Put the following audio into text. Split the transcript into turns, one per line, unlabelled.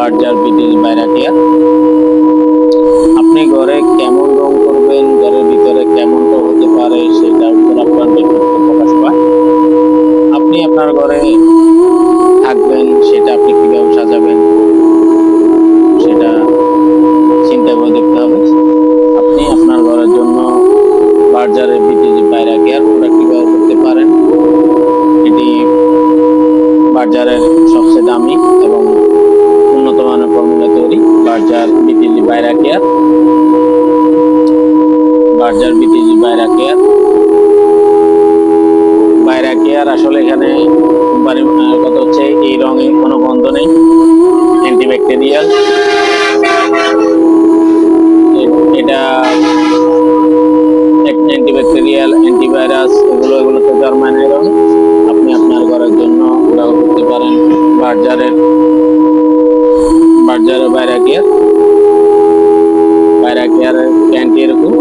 Berger বিটিজ বাইরাকিয়া। আপনি ঘরে কেমন রং করবেন, ঘরের ভিতরে কেমনটা হতে পারে সেটার উপর আপনার ব্যক্তিত্ব প্রকাশ পায়। আপনি আপনার ঘরে থাকবেন, সেটা আপনি কিভাবে সাজাবেন সেটা চিন্তা করে দেখতে হবে। আপনি আপনার ঘরের জন্য বার্জারের বিটিজ বাইরাকিয়ার প্রোডাক্ট কিভাবে করতে পারেন। এটি বার্জারের সবচেয়ে দামি এবং উন্নত মানের ফর্মুলা তৈরি বার্জার বিটিজি বাইরাকিয়ার। বার্জার বিটিজি বাইরাকিয়ার বাইরাকিয়ার আসলে এখানে কোম্পানির কথা হচ্ছে এই রঙে কোনো গন্ধ নেই, অ্যান্টিব্যাকটেরিয়াল। এটা অ্যান্টিব্যাকটেরিয়াল, অ্যান্টিভাইরাস এগুলোতে জার্মানির রং। আপনি আপনার ঘরের জন্য ব্যবহার করতে পারেন বার্জারের বাইরাকিয়ার। বাইরাকিয়ারের প্যান্টটি এরকম।